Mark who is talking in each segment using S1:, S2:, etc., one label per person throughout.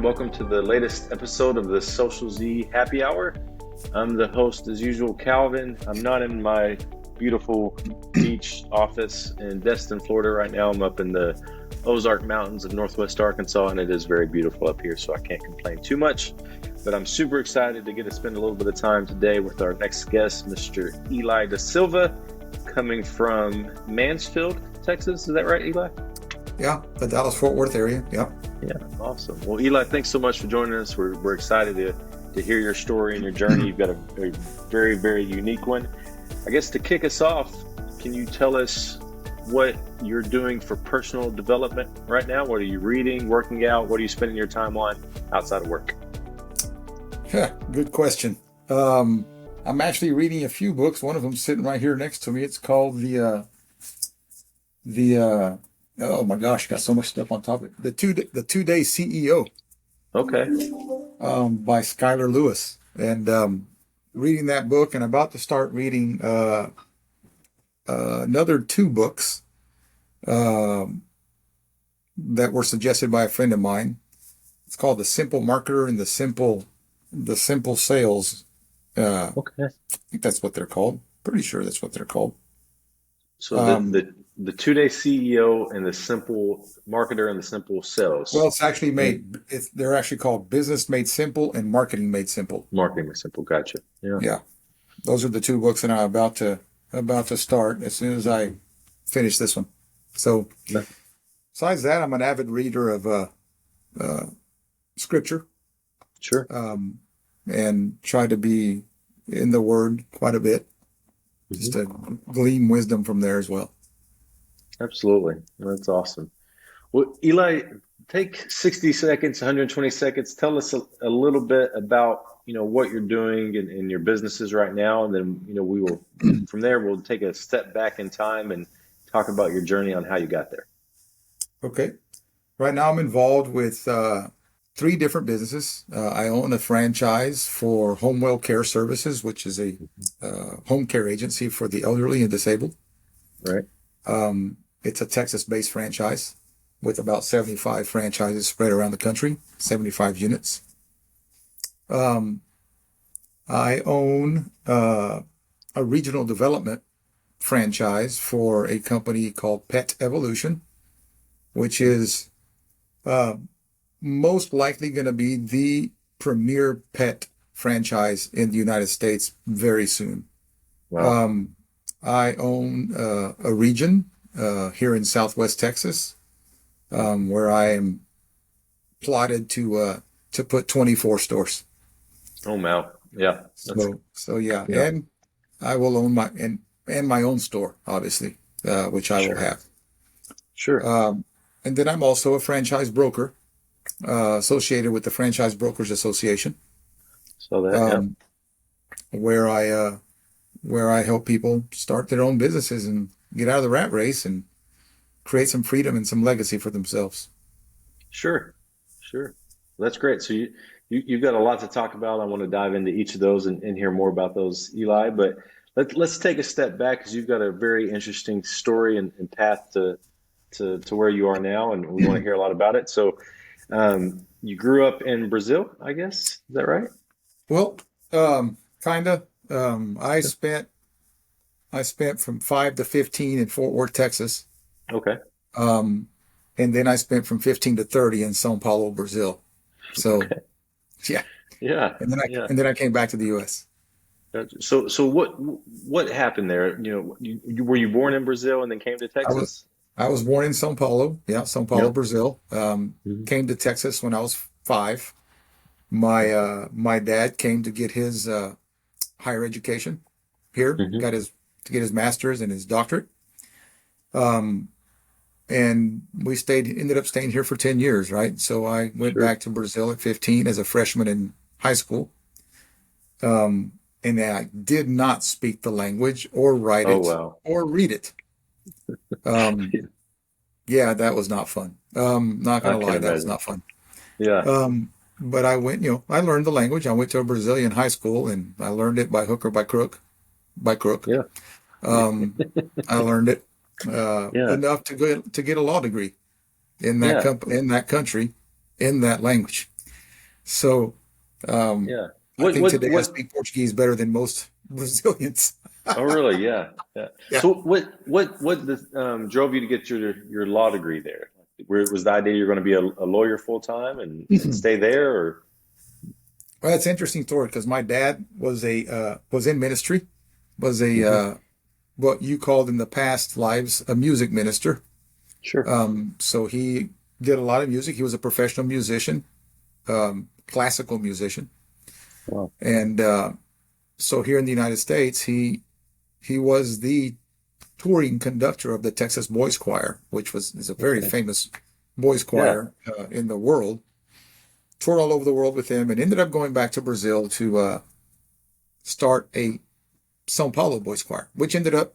S1: Welcome to the latest episode of the Social Z Happy Hour. I'm the host, as usual, Calvin. I'm not in my beautiful beach office in Destin, Florida right now. I'm up in the Ozark Mountains of Northwest Arkansas, and it is very beautiful up here, so I can't complain too much. But I'm super excited to get to spend a little bit of time today with our next guest, Mr. Eli Da Silva, coming from Mansfield, Texas. Is that right, Eli?
S2: Yeah, the Dallas-Fort Worth area. Yeah.
S1: Yeah, awesome. Well, Eli, thanks so much for joining us. We're excited to hear your story and your journey. You've got a very, very unique one. I guess to kick us off, can you tell us what you're doing for personal development right now? What are you reading, working out? What are you spending your time on outside of work?
S2: Yeah, good question. I'm actually reading a few books. One of them sitting right here next to me. It's called oh my gosh, got so much stuff on top of it. The two-day CEO.
S1: Okay.
S2: By Skylar Lewis. And reading that book and about to start reading another two books that were suggested by a friend of mine. It's called The Simple Marketer and The Simple Sales.
S1: Okay.
S2: I think that's what they're called. Pretty sure that's what they're called.
S1: So the two-day CEO and the Simple Marketer and the Simple Sales.
S2: Well, it's actually they're actually called Business Made Simple and Marketing Made Simple.
S1: Marketing Made Simple. Gotcha. Yeah.
S2: Yeah. Those are the two books that I'm about to start as soon as I finish this one. So besides that, I'm an avid reader of scripture.
S1: Sure.
S2: And try to be in the Word quite a bit, just to glean wisdom from there as well.
S1: Absolutely. That's awesome. Well, Eli, take 60 seconds, 120 seconds. Tell us a little bit about, what you're doing in your businesses right now. And then, we will, from there, we'll take a step back in time and talk about your journey on how you got there. Okay.
S2: Right now I'm involved with three different businesses. I own a franchise for Home Well Care Services, which is a home care agency for the elderly and disabled.
S1: Right.
S2: It's a Texas-based franchise with about 75 franchises spread around the country, 75 units. I own a regional development franchise for a company called Pet Evolution, which is most likely going to be the premier pet franchise in the United States very soon.
S1: Wow.
S2: I own a region here in Southwest Texas where I am plotted to put 24 stores.
S1: Oh, wow. Yeah.
S2: So yeah. And I will own my own store, obviously, which I will have.
S1: Sure.
S2: And then I'm also a franchise broker associated with the Franchise Brokers Association.
S1: So that,
S2: where I help people start their own businesses and get out of the rat race and create some freedom and some legacy for themselves.
S1: Sure. That's great. So you've got a lot to talk about. I want to dive into each of those and hear more about those, Eli. But let's take a step back because you've got a very interesting story and path to where you are now, and we want to hear a lot about it. So you grew up in Brazil, I guess. Is that right?
S2: Well, kind of. I spent from 5 to 15 in Fort Worth, Texas.
S1: Okay.
S2: And then I spent from 15 to 30 in São Paulo, Brazil. So,
S1: okay.
S2: Yeah. And then I came back to the U.S.
S1: So what happened there? Were you born in Brazil and then came to Texas?
S2: I was born in São Paulo. Yeah, São Paulo, Brazil. Came to Texas when I was 5. My dad came to get his higher education here. Got to get his master's and his doctorate. And we ended up staying here for 10 years, right? So I went back to Brazil at 15 as a freshman in high school. And I did not speak the language or write it or read it. Yeah, that was not fun. Not going to lie, that was not fun.
S1: Yeah.
S2: But I went, I learned the language. I went to a Brazilian high school and I learned it by hook or by crook.
S1: Yeah.
S2: I learned it enough to get a law degree in that country, in that language. So um,
S1: Yeah.
S2: I think today I
S1: What?
S2: speak Portuguese better than most Brazilians.
S1: Oh, really? Yeah. Yeah.
S2: Yeah.
S1: So drove you to get your law degree there? Where was the idea you're going to be a lawyer full time and
S2: Mhm.
S1: stay there, or?
S2: Well, that's an interesting story because my dad was in ministry, was a
S1: Hmm.
S2: what you called in the past lives a music minister.
S1: Sure.
S2: So he did a lot of music. He was a professional musician, classical musician,
S1: Wow.
S2: and so here in the United States, he was the touring conductor of the Texas Boys Choir, which is a very
S1: Okay.
S2: famous boys
S1: Yeah.
S2: choir in the world. Toured all over the world with him, and ended up going back to Brazil to start a São Paulo Boys Choir, which ended up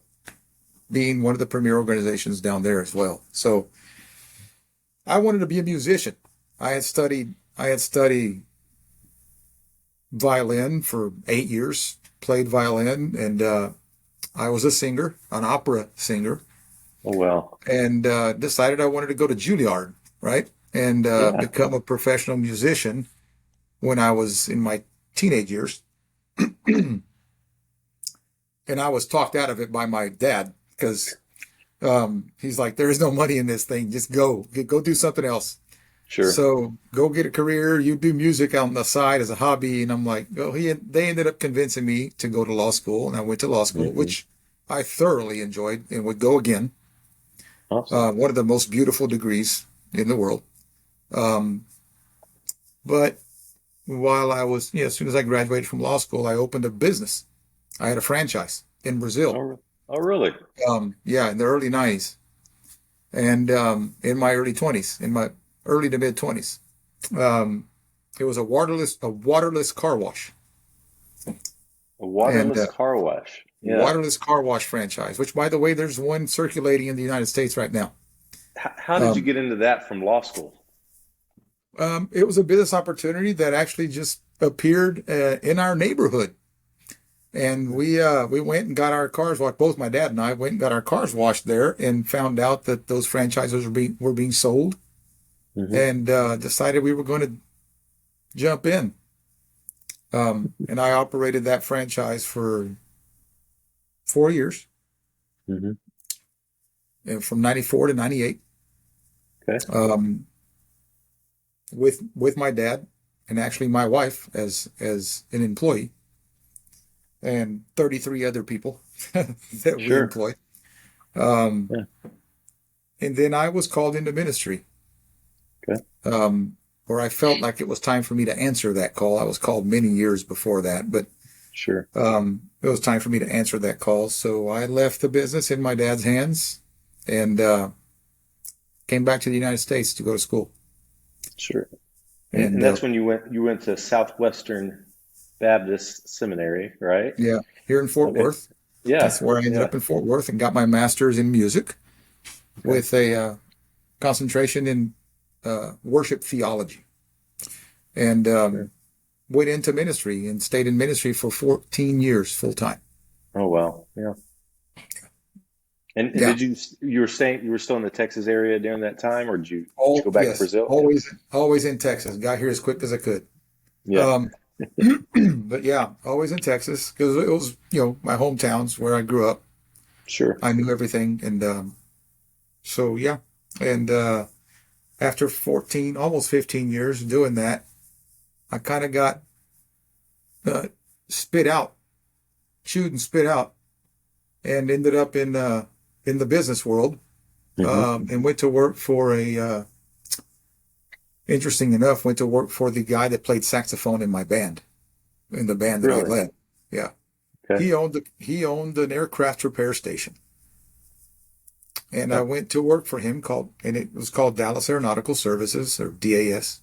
S2: being one of the premier organizations down there as well. So I wanted to be a musician. I had studied violin for 8 years, played violin, and I was a singer, an opera singer,
S1: Oh, well.
S2: and decided I wanted to go to Juilliard, right, and
S1: Yeah.
S2: become a professional musician when I was in my teenage years. And I was talked out of it by my dad because he's like, "There is no money in this thing. Just go do something else."
S1: Sure.
S2: So go get a career. You do music on the side as a hobby. And I'm like, well, they ended up convincing me to go to law school, and I went to law school,
S1: Hmm.
S2: which I thoroughly enjoyed and would go again.
S1: Awesome.
S2: One of the most beautiful degrees in the world. Um, but while I was, as soon as I graduated from law school, I opened a business. I had a franchise in Brazil.
S1: Oh, really?
S2: Yeah, in the early 90s and in my early 20s, in my early to mid 20s. Um, it was a waterless car wash
S1: A
S2: and
S1: waterless car wash. Yeah.
S2: waterless car wash franchise, which by the way, there's one circulating in the United States right now.
S1: How did you
S2: Um,
S1: get into that from law school?
S2: it was a business opportunity that actually just appeared in our neighborhood. And we went and got our cars washed. Both my dad and I went and got our cars washed there, and found out that those franchises were being sold,
S1: Hmm.
S2: and decided we were going to jump in. And I operated that franchise for 4 years,
S1: Hmm.
S2: and from '94 to '98,
S1: Okay.
S2: um, with my dad and actually my wife as an employee, and 33 other people that we
S1: Sure.
S2: employed. Um,
S1: Yeah.
S2: and then I was called into ministry,
S1: Okay.
S2: where I felt like it was time for me to answer that call. I was called many years before that, but
S1: Sure.
S2: it was time for me to answer that call. So I left the business in my dad's hands and came back to the United States to go to school.
S1: Sure. And
S2: And
S1: that's when you went to Southwestern Baptist Seminary, right?
S2: yeah, here in Fort
S1: Okay.
S2: Worth,
S1: Yeah.
S2: that's where I ended
S1: Yeah.
S2: up in Fort Worth and got my master's in music
S1: Okay.
S2: with a concentration in worship theology. And
S1: Sure.
S2: went into ministry and stayed in ministry for 14 years full time.
S1: Oh, wow. Yeah. And
S2: Yeah.
S1: did you were still in the Texas area during that time, or did you
S2: All
S1: go back to
S2: yes,
S1: Brazil?
S2: always in Texas. Got here as quick as I could.
S1: Yeah.
S2: Um, but yeah, always in Texas because it was my hometown's where I grew up.
S1: Sure.
S2: I knew everything, and so yeah. And after 14, almost 15 years doing that, I kind of got uh, spit out, chewed and spit out, and ended up in the business world,
S1: Hmm.
S2: and went to work for interesting enough, went to work for the guy that played saxophone in my band, in the band that I
S1: Really?
S2: led. Yeah.
S1: Okay.
S2: He owned an aircraft repair station. And I
S1: Okay.
S2: went to work for him and it was called Dallas Aeronautical Services, or DAS.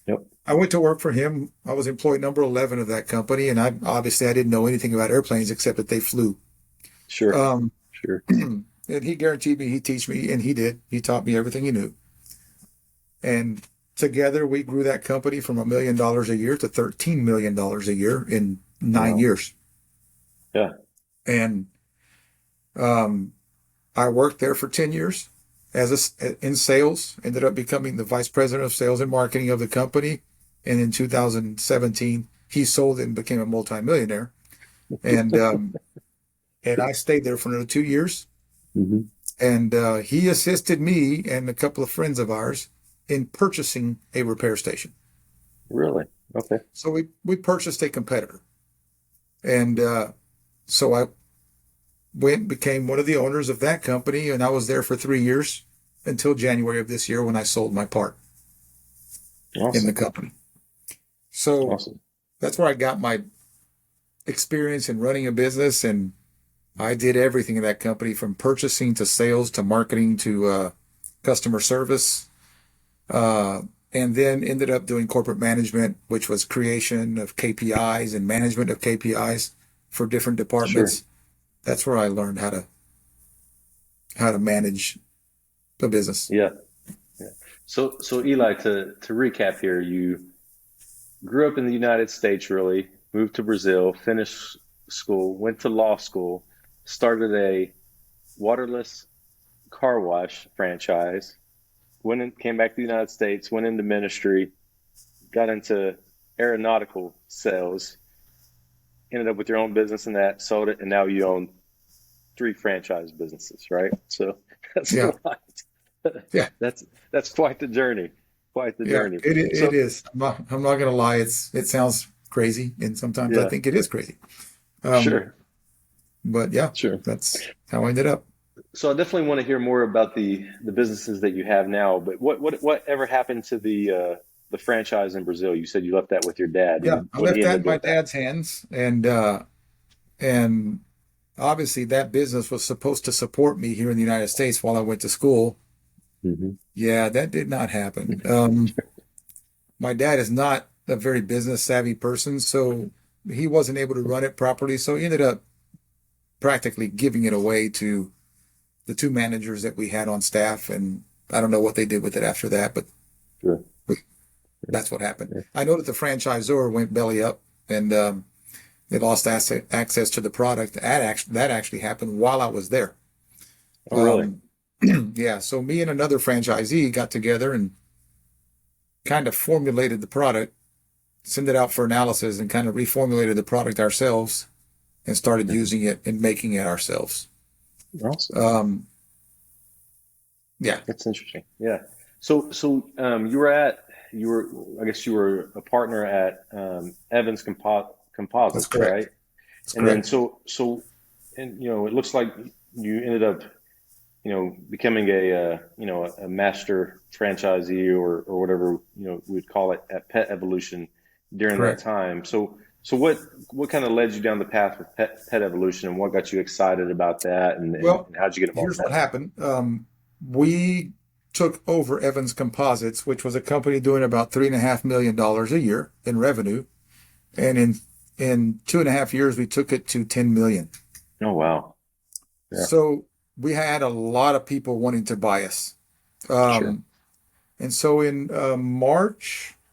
S1: Yep.
S2: I went to work for him. I was employee number 11 of that company. And I didn't know anything about airplanes except that they flew.
S1: Sure.
S2: Um,
S1: Sure.
S2: and he guaranteed me he'd teach me, and he did. He taught me everything he knew. And together we grew that company from $1 million a year to $13 million a year in 9 years.
S1: Yeah.
S2: And um, I worked there for 10 years in sales, ended up becoming the vice president of sales and marketing of the company. And in 2017, he sold it and became a multimillionaire. And and I stayed there for another 2 years.
S1: Hmm.
S2: And he assisted me and a couple of friends of ours in purchasing a repair station.
S1: Really? Okay.
S2: So we purchased a competitor. And so I went became one of the owners of that company, and I was there for 3 years until January of this year when I sold my part in the
S1: Awesome.
S2: company. So
S1: Awesome.
S2: that's where I got my experience in running a business, and I did everything in that company from purchasing to sales to marketing to customer service, uh, and then ended up doing corporate management, which was creation of KPIs and management of KPIs for different
S1: Sure.
S2: departments. That's where I learned how to manage the business.
S1: Yeah. Yeah. So Eli, to recap here, you grew up in the United States, really, moved to Brazil, finished school, went to law school, started a waterless car wash franchise, came back to the United States, went into ministry, got into aeronautical sales, ended up with your own business in that, sold it, and now you own three franchise businesses, right? So that's
S2: Yeah,
S1: quite
S2: yeah,
S1: that's quite the journey, quite the
S2: yeah.
S1: journey.
S2: It
S1: So
S2: is. I'm not gonna lie. It sounds crazy, and sometimes I
S1: yeah,
S2: think it is crazy. Um,
S1: sure,
S2: but yeah,
S1: sure.
S2: that's how I ended up.
S1: So I definitely want to hear more about the businesses that you have now. But what ever happened to the franchise in Brazil? You said you left that with your dad.
S2: Yeah, I
S1: What he
S2: left that
S1: ended
S2: in
S1: up doing
S2: my
S1: with that?
S2: dad's hands, and obviously that business was supposed to support me here in the United States while I went to school.
S1: Hmm.
S2: Yeah, that did not happen. My dad is not a very business savvy person, so he wasn't able to run it properly. So he ended up practically giving it away to the two managers that we had on staff, and I don't know what they did with it after that, but
S1: Sure.
S2: that's what happened.
S1: Yeah.
S2: I know that the franchisor went belly up, and they lost access to the product. That actually happened while I was there.
S1: Oh, really?
S2: Um, yeah, so me and another franchisee got together and kind of formulated the product, sent it out for analysis, and kind of reformulated the product ourselves and started
S1: Mhm.
S2: using it and making it ourselves.
S1: Awesome.
S2: Um, yeah,
S1: That's interesting. Yeah. So you were I guess you were a partner at Evans
S2: that's
S1: Composites, right?
S2: correct. That's
S1: And then
S2: correct.
S1: and it looks like you ended up becoming a master franchisee or whatever we'd call it at Pet Evolution during that
S2: Correct.
S1: time. So what kind of led you down the path with Pet Evolution, and what got you excited about that,
S2: Well,
S1: and how'd you get involved
S2: here's
S1: with
S2: what
S1: that?
S2: happened. We took over Evans Composites, which was a company doing about $3.5 million a year in revenue, and in 2.5 years we took it to 10 million.
S1: Oh wow, yeah,
S2: So we had a lot of people wanting to buy us.
S1: sure,
S2: Um, and so in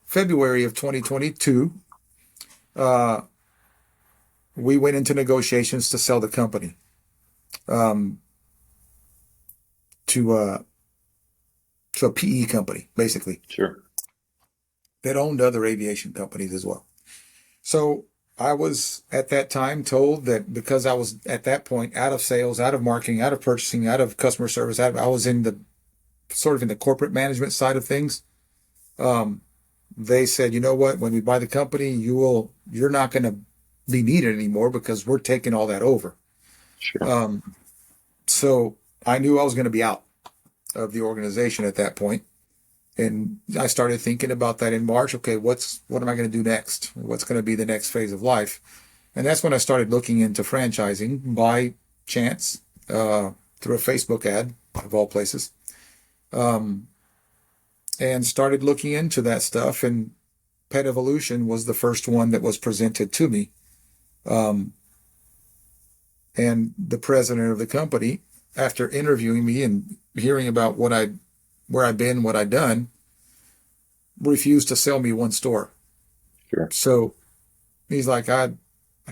S2: February of 2022, uh, we went into negotiations to sell the company um, to to a PE company, basically,
S1: sure,
S2: that owned other aviation companies as well. So I was at that time told that because I was at that point out of sales, out of marketing, out of purchasing, out of customer service, I was in the sort of in the corporate management side of things. Um, they said, you know what, when we buy the company, you're not going to be needed anymore because we're taking all that over.
S1: sure,
S2: Um, so I knew I was going to be out of the organization at that point. And I started thinking about that in March. Okay, what am I going to do next? What's going to be the next phase of life? And that's when I started looking into franchising by chance through a Facebook ad of all places, um, and started looking into that stuff. And Pet Evolution was the first one that was presented to me. Um, and the president of the company, after interviewing me and hearing about where I'd been, what I'd done, refused to sell me one store.
S1: sure,
S2: So he's like, I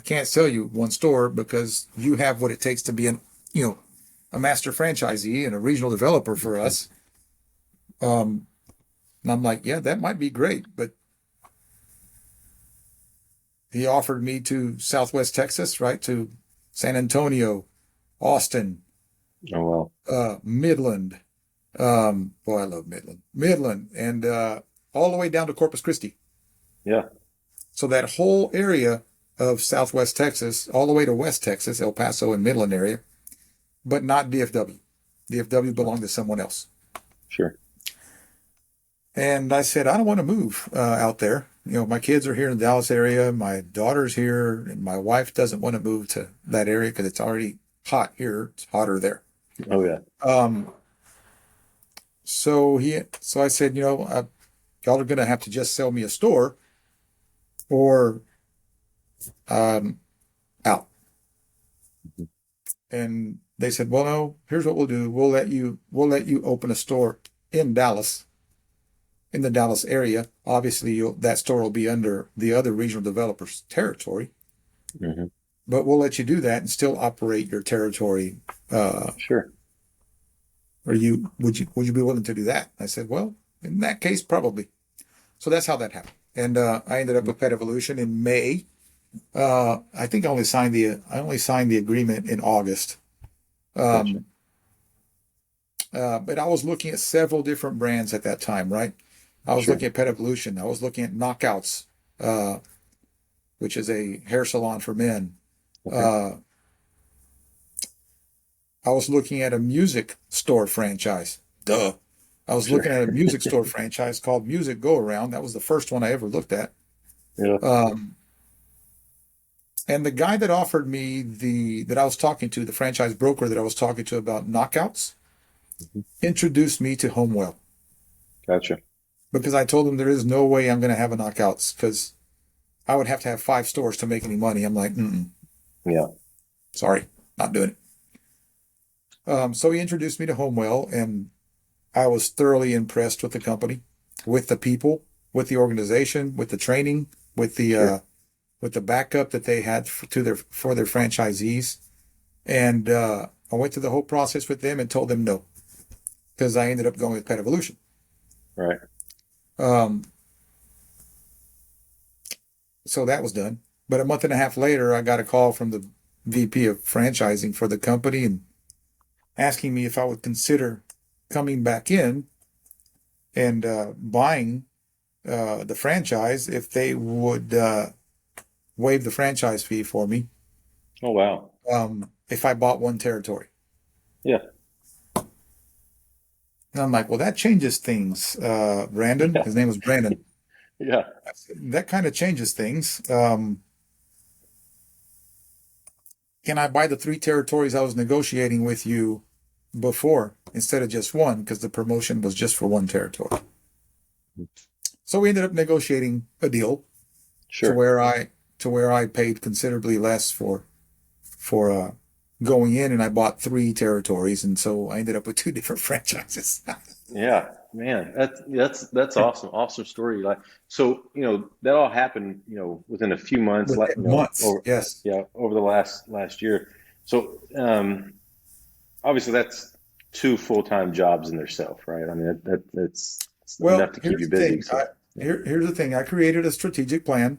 S2: can't sell you one store because you have what it takes to be a master franchisee and a regional developer for us. And I'm like, yeah, that might be great, but he offered me to Southwest Texas, right, to San Antonio, Austin,
S1: Oh,
S2: Midland. Boy, I love Midland, and all the way down to Corpus Christi.
S1: yeah.
S2: So that whole area of Southwest Texas, all the way to West Texas, El Paso and Midland area, but not DFW. DFW belonged to someone else.
S1: Sure.
S2: And I said, I don't want to move out there. My kids are here in the Dallas area. My daughter's here, and my wife doesn't want to move to that area because it's already hot here. It's hotter there.
S1: Oh, yeah.
S2: So I said, y'all are going to have to just sell me a store, or out. And they said, well, no, here's what we'll do. We'll let you open a store in Dallas, in the Dallas area. Obviously, that store will be under the other regional developers' territory,
S1: Mm-hmm.
S2: but we'll let you do that and still operate your territory.
S1: Sure.
S2: Would you be willing to do that? I said, well, in that case, probably. So that's how that happened. And I ended up with Pet Evolution in May. I think I only signed the agreement in August.
S1: Gotcha.
S2: But I was looking at several different brands at that time, right? I was
S1: Sure.
S2: looking at Pet Evolution. I was looking at Knockouts, which is a hair salon for men.
S1: Okay.
S2: I was looking at a music store franchise. Duh. I was
S1: Sure.
S2: looking at a music store franchise called Music Go Around. That was the first one I ever looked at.
S1: Yeah.
S2: And the guy that offered me that I was talking to, the franchise broker that I was talking to about Knockouts,
S1: Mm-hmm.
S2: introduced me to Homewell,
S1: Gotcha.
S2: because I told him there is no way I'm going to have a Knockouts because I would have to have 5 stores to make any money. I'm like,
S1: Yeah.
S2: sorry, not doing it. So he introduced me to Homewell, and I was thoroughly impressed with the company, with the people, with the organization, with the training, with the
S1: Sure.
S2: with the backup that they had for their franchisees. And I went through the whole process with them and told them no, because I ended up going with Pet Evolution.
S1: Right.
S2: So that was done. But a month and a half later, I got a call from the VP of franchising for the company and asking me if I would consider coming back in and buying the franchise if they would waive the franchise fee for me
S1: Oh, wow.
S2: if I bought one territory.
S1: Yeah.
S2: And I'm like, well, that changes things, Brandon. His name was Brandon.
S1: Yeah.
S2: That kind of changes things. Can I buy the 3 territories I was negotiating with you before instead of just one? Because the promotion was just for one territory. So we ended up negotiating a deal
S1: Sure.
S2: to where I paid considerably less for going in, and I bought 3 territories, and so I ended up with 2 different franchises.
S1: Yeah, man, that's awesome. Awesome story. Like, so, that all happened, within a few months, like,
S2: Within months,
S1: over,
S2: yes.
S1: yeah, over the last year. So, obviously that's 2 full-time jobs in themselves, right? I mean, that's
S2: Well,
S1: enough to keep
S2: here's
S1: you
S2: the
S1: busy.
S2: thing.
S1: So,
S2: Here's the thing. I created a strategic plan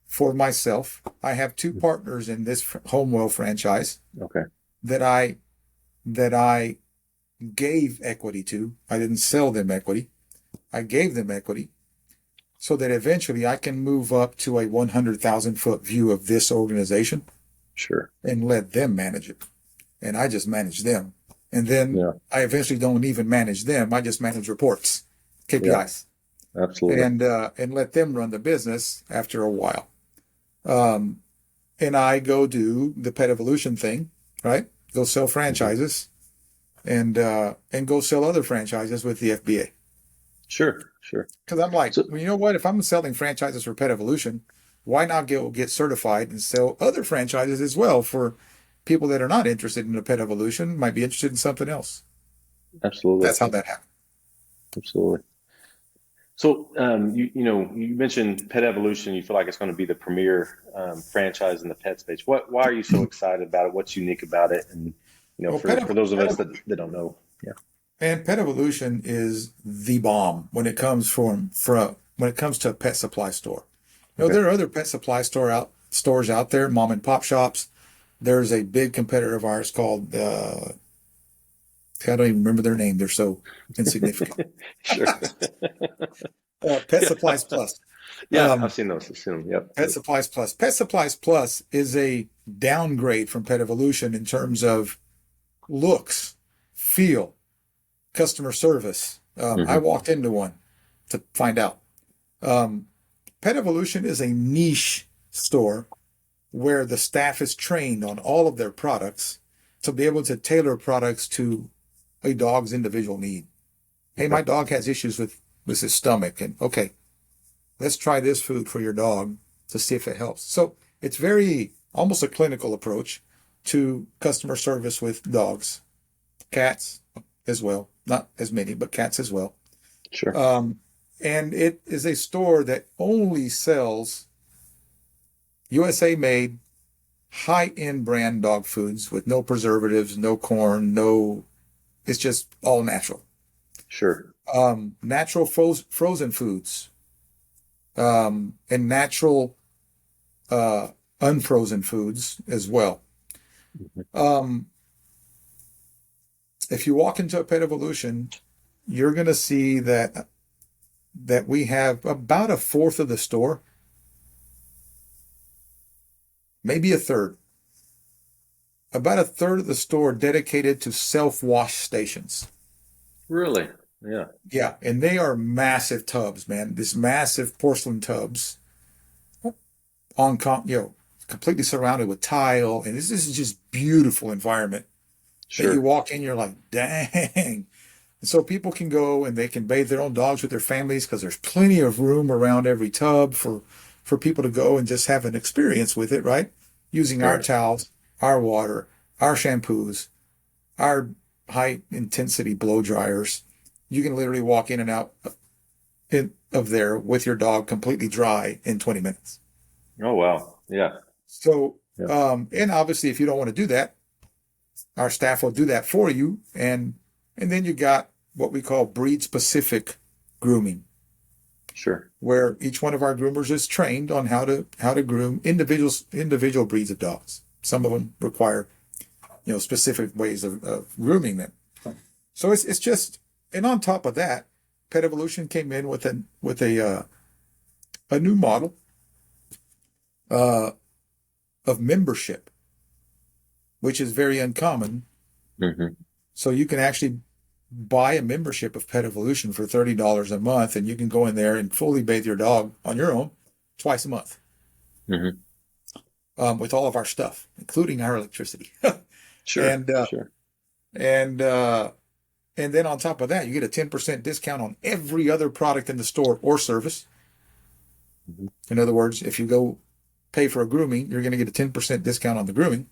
S2: for myself. I have 2 partners in this Homewell franchise
S1: okay,
S2: that I gave equity to. I didn't sell them equity. I gave them equity so that eventually I can move up to a 100,000-foot view of this organization
S1: sure,
S2: and let them manage it. And I just manage them. And then
S1: yeah,
S2: I eventually don't even manage them. I just manage reports, KPIs,
S1: absolutely,
S2: and let them run the business after a while. And I go do the Pet Evolution thing, right? Go sell franchises and go sell other franchises with the FBA.
S1: sure.
S2: Because I'm like,
S1: So,
S2: well, you know what? If I'm selling franchises for Pet Evolution, why not get certified and sell other franchises as well for people that are not interested in the Pet Evolution, might be interested in something else.
S1: absolutely,
S2: That's how that happened.
S1: absolutely. So, you mentioned Pet Evolution. You feel like it's going to be the premier franchise in the pet space. Why are you so excited about it? What's unique about it? And
S2: Well,
S1: for those of us that don't know, yeah,
S2: and Pet Evolution is the bomb when it comes to a pet supply store. No, there are other pet supply stores out there, mom and pop shops. There's a big competitor of ours called I don't even remember their name. They're so insignificant.
S1: Sure.
S2: Pet
S1: Yeah.
S2: Supplies Plus.
S1: Yeah, I've seen those. I've seen them. Yep.
S2: Pet Supplies Plus. Pet Supplies Plus is a downgrade from Pet Evolution in terms of looks, feel, customer service. I walked into one to find out. Pet Evolution is a niche store where the staff is trained on all of their products to be able to tailor products to a dog's individual need. Hey, my dog has issues with his stomach, and okay, let's try this food for your dog to see if it helps. So it's very almost a clinical approach to customer service with dogs, cats as well, not as many, but cats as well.
S1: Sure.
S2: And it is a store that only sells USA made, high-end brand dog foods with no preservatives, no corn, it's just all natural.
S1: Sure.
S2: Natural frozen foods, and natural unfrozen foods as well. If you walk into a Pet Evolution, you're going to see that we have about a fourth of the store, maybe a third, about a third of the store dedicated to self-wash stations.
S1: Really? Yeah.
S2: Yeah, and they are massive tubs, man. These massive porcelain tubs completely surrounded with tile, and this is just beautiful environment.
S1: Sure.
S2: That you walk in, you're like, dang. And so people can go and they can bathe their own dogs with their families because there's plenty of room around every tub for people to go and just have an experience with it, right? Using our towels, our water, our shampoos, our high intensity blow dryers. You can literally walk in and out of there with your dog completely dry in 20 minutes.
S1: Oh, wow. Yeah.
S2: So, and obviously if you don't want to do that, our staff will do that for you. And then you got what we call breed specific grooming.
S1: Sure.
S2: Where each one of our groomers is trained on how to groom individual breeds of dogs. Some of them require, specific ways of grooming them. So it's just, and on top of that, Pet Evolution came in with a new model of membership, which is very uncommon. So you can actually buy a membership of Pet Evolution for $30 a month, and you can go in there and fully bathe your dog on your own twice a month. With all of our stuff, including our electricity.
S1: Sure.
S2: And then on top of that, you get a 10% discount on every other product in the store or service. In other words, if you go pay for a grooming, you're going to get a 10% discount on the grooming.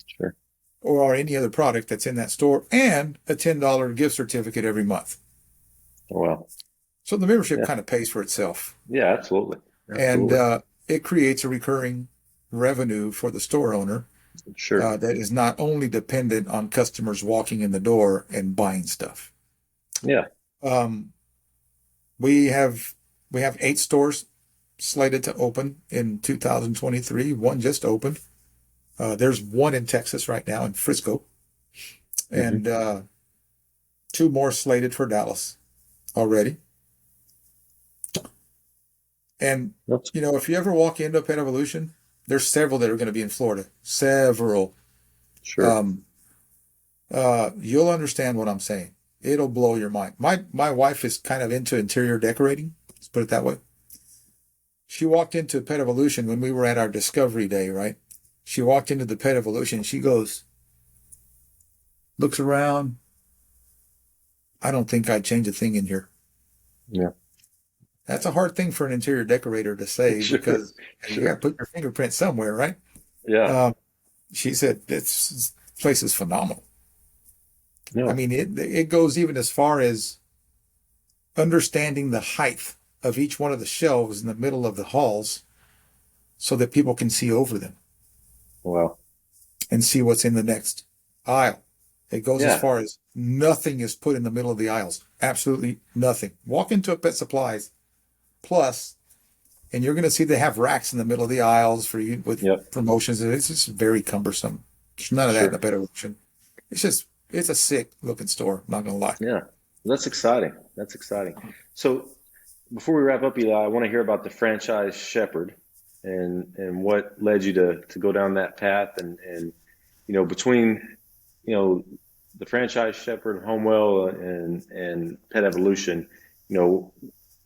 S1: Sure.
S2: Or any other product that's in that store, and a $10 gift certificate every month.
S1: Oh, wow.
S2: So the membership kind of pays for itself.
S1: Yeah, absolutely.
S2: And it creates a recurring revenue for the store owner.
S1: Sure.
S2: That is not only dependent on customers walking in the door and buying stuff.
S1: Yeah.
S2: We have 8 stores slated to open in 2023. One just opened. There's one in Texas right now in Frisco, and 2 more slated for Dallas already. And, if you ever walk into a Pet Evolution, there's several that are going to be in Florida. Several.
S1: Sure.
S2: You'll understand what I'm saying. It'll blow your mind. My wife is kind of into interior decorating. Let's put it that way. She walked into Pet Evolution when we were at our Discovery Day, right? She walked into the Pet Evolution. She goes, looks around. I don't think I'd change a thing in here.
S1: Yeah.
S2: That's a hard thing for an interior decorator to say because you got to put your fingerprint somewhere, right?
S1: Yeah.
S2: She said, this place is phenomenal.
S1: Yeah.
S2: I mean, it goes even as far as understanding the height of each one of the shelves in the middle of the halls so that people can see over them.
S1: Wow.
S2: And see what's in the next aisle. It goes as far as nothing is put in the middle of the aisles. Absolutely nothing. Walk into a Pet Supplies Plus and you're going to see they have racks in the middle of the aisles for you with
S1: Yep.
S2: promotions, and it's just very cumbersome. There's none of that in a
S1: Sure.
S2: better version. It's a sick looking store. Not gonna lie.
S1: Yeah. That's exciting. That's exciting. So before we wrap up, Eli, I want to hear about the franchise Shepherd and what led you to go down that path and between you know the franchise Shepherd, Homewell, and Pet Evolution, you know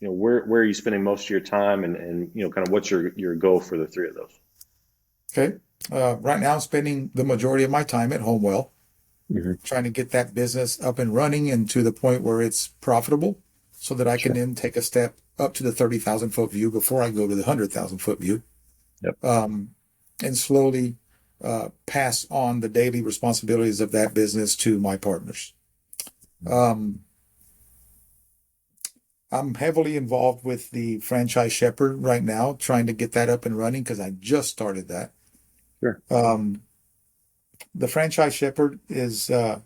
S1: where are you spending most of your time and kind of what's your goal for the three of those?
S2: Okay. Right now, I'm spending the majority of my time at Homewell,
S1: Hmm.
S2: trying to get that business up and running and to the point where it's profitable, so that I can
S1: Sure.
S2: then take a step up to the 30,000 foot view before I go to the 100,000 foot view,
S1: Yep.
S2: um, and slowly pass on the daily responsibilities of that business to my partners. Um, I'm heavily involved with the franchise Shepherd right now, trying to get that up and running because I just started that.
S1: Sure.
S2: The franchise Shepherd is, the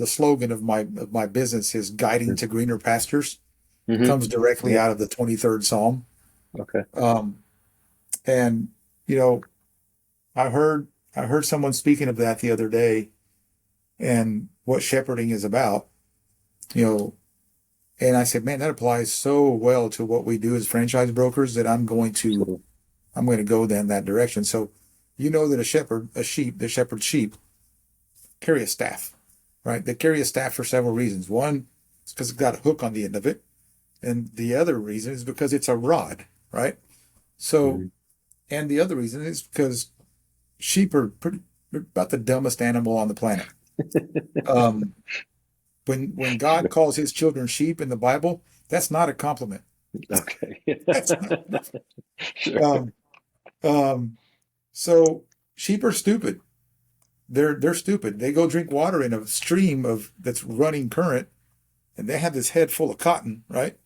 S2: slogan of my business is guiding to greener pastures.
S1: Mm-hmm.
S2: Comes directly
S1: Yep.
S2: out of the 23rd Psalm.
S1: Okay.
S2: Um, and you know, I heard someone speaking of that the other day and what shepherding is about. You know, and I said, man, that applies so well to what we do as franchise brokers that
S1: Absolutely.
S2: I'm going to go then that direction. So, that the shepherd sheep carry a staff, right? They carry a staff for several reasons. One is because it's got a hook on the end of it. And the other reason is because it's a rod, right? So,
S1: Hmm.
S2: and the other reason is because sheep are they're about the dumbest animal on the planet. Um, when God
S1: Sure.
S2: calls his children sheep in the Bible, that's not a compliment.
S1: Okay.
S2: That's not.
S1: Sure.
S2: Um, um, so sheep are stupid. They're stupid. They go drink water in a stream of that's running current, and they have this head full of cotton, right?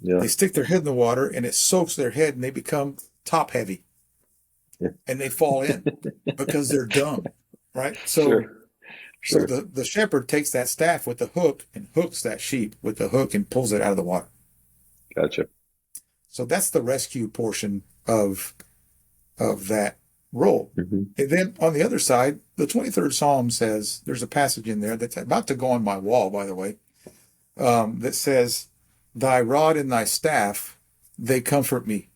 S1: Yeah.
S2: They stick their head in the water, and it soaks their head, and they become top heavy,
S1: Yeah.
S2: and they fall in because they're dumb, right? So
S1: Sure.
S2: so
S1: Sure.
S2: the shepherd takes that staff with the hook and hooks that sheep with the hook and pulls it out of the water.
S1: Gotcha.
S2: So that's the rescue portion of that role.
S1: Hmm.
S2: And then on the other side, the 23rd Psalm says there's a passage in there that's about to go on my wall, by the way, that says, "Thy rod and thy staff, they comfort me."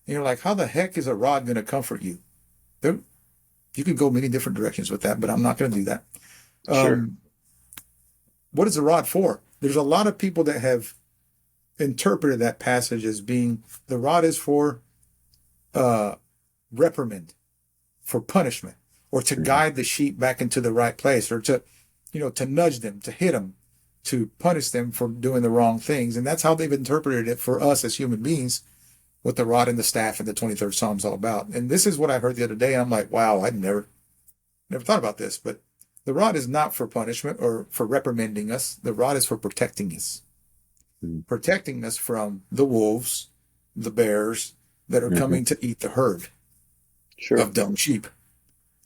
S2: And you're like, how the heck is a rod going to comfort you? There, you could go many different directions with that, but I'm not going to do that.
S1: Sure.
S2: Um, what is the rod for? There's a lot of people that have interpreted that passage as being the rod is for uh, reprimand, for punishment, or to
S1: Hmm.
S2: guide the sheep back into the right place, or to nudge them, to hit them, to punish them for doing the wrong things. And that's how they've interpreted it for us as human beings, what the rod and the staff in the 23rd Psalm is all about. And this is what I heard the other day. And I'm like, wow, I'd never thought about this. But the rod is not for punishment or for reprimanding us. The rod is for
S1: Hmm.
S2: protecting us from the wolves, the bears that are
S1: Hmm.
S2: coming to eat the herd
S1: Sure.
S2: of dumb sheep,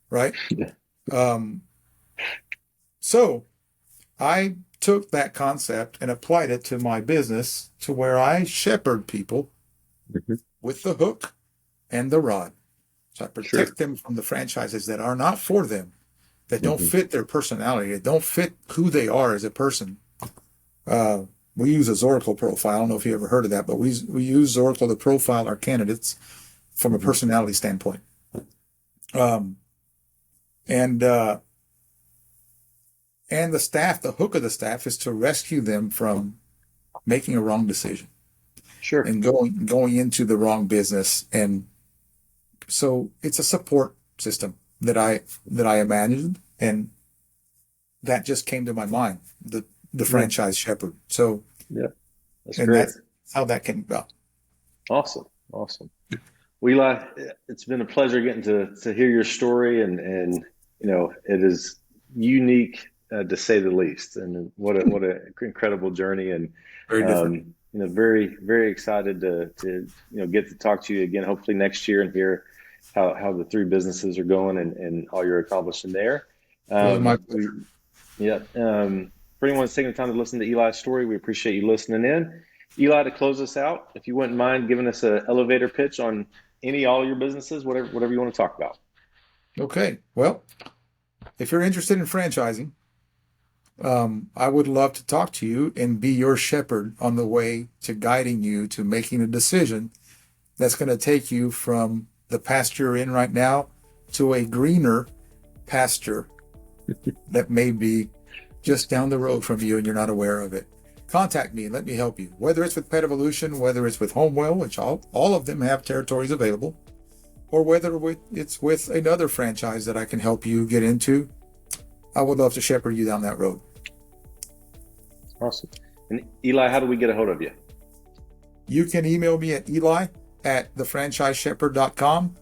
S2: right?
S1: Yeah.
S2: Um, so I took that concept and applied it to my business to where I shepherd people
S1: Hmm.
S2: with the hook and the rod. So I
S1: Sure.
S2: protect them from the franchises that are not for them, that don't
S1: Hmm.
S2: fit their personality, that don't fit who they are as a person. Uh, we use a Zoracle profile. I don't know if you ever heard of that, but we use Zoracle to profile our candidates from a
S1: Hmm.
S2: personality standpoint. Um, and uh, and the hook of the staff is to rescue them from making a wrong decision
S1: Sure.
S2: and going into the wrong business. And so it's a support system that I imagined, and that just came to my mind. The
S1: Yeah.
S2: franchise shepherd. So,
S1: Yeah. That's
S2: and
S1: great.
S2: that's how that came about.
S1: Awesome. Awesome. Well, Eli, it's been a pleasure getting to hear your story, and it is unique to say the least. And what a incredible journey, and
S2: Very different.
S1: very very excited to get to talk to you again, hopefully next year, and hear how the three businesses are going and all you're accomplishing there.
S2: It was my
S1: We
S2: pleasure.
S1: Yeah. For anyone that's taking the time to listen to Eli's story, we appreciate you listening in. Eli, to close us out, if you wouldn't mind giving us an elevator pitch on all your businesses, whatever you want to talk about.
S2: Okay. Well, if you're interested in franchising, I would love to talk to you and be your shepherd on the way to guiding you to making a decision that's going to take you from the pasture you're in right now to a greener pasture that may be just down the road from you and you're not aware of it. Contact me and let me help you. Whether it's with Pet Evolution, whether it's with Homewell, which all of them have territories available, or whether it's with another franchise that I can help you get into, I would love to shepherd you down that road.
S1: Awesome. And Eli, how do we get a hold of you?
S2: You can email me at eli@thefranchiseshepherd.com.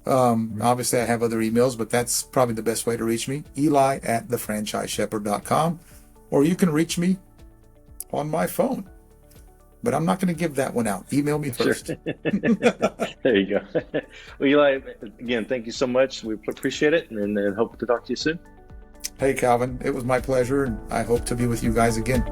S2: Obviously, I have other emails, but that's probably the best way to reach me. eli@thefranchiseshepherd.com. Or you can reach me on my phone. But I'm not going to give that one out. Email me first.
S1: Sure. There you go. Well, Eli, again, thank you so much. We appreciate it and hope to talk to you soon.
S2: Hey, Calvin, it was my pleasure, and I hope to be with you guys again.